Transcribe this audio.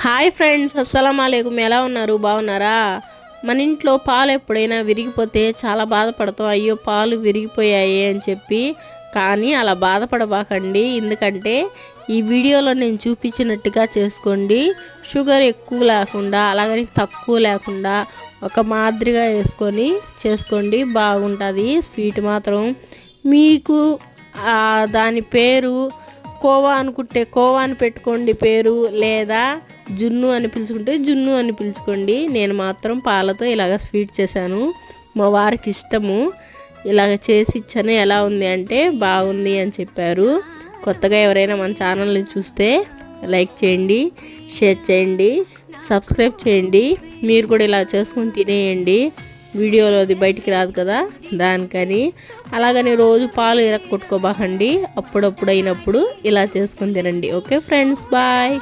Hi friends, అస్సలం అలైకుం. ఎలా ఉన్నారు? బాగున్నారా? మన ఇంట్లో పాలు ఎప్పుడైనా విరిగిపోతే చాలా బాధపడతాం. అయ్యో పాలు విరిగిపోయాయి అని చెప్పి. కానీ అలా బాధపడబాకండి. ఎందుకంటే ఈ వీడియోలో నేను చూపించినట్టుగా చేసుకోండి. షుగర్ ఎక్కువ లేకుండా అలాగని తక్కువ లేకుండా ఒక మాదిరిగా వేసుకొని చేసుకోండి. బాగుంటుంది స్వీట్ మాత్రం. మీకు దాని పేరు కోవా అనుకుంటే కోవా అని పెట్టుకోండి పేరు, లేదా జున్ను అని పిలుచుకుంటే జున్ను అని పిలుచుకోండి. నేను మాత్రం పాలతో ఇలాగ స్వీట్ చేశాను. మా వారికి ఇష్టము. ఇలాగ చేసి ఇచ్చాను. ఎలా ఉంది అంటే బాగుంది అని చెప్పారు. కొత్తగా ఎవరైనా మన ఛానల్ని చూస్తే లైక్ చేయండి, షేర్ చేయండి, సబ్స్క్రైబ్ చేయండి. మీరు కూడా ఇలా చేసుకొని తినేయండి. వీడియోలో అది బయటికి రాదు కదా దానికని. అలాగని రోజు పాలు ఇరక్కొట్టుకోబాకండి. అప్పుడప్పుడు అయినప్పుడు ఇలా చేసుకొని తినండి. Okay friends, bye.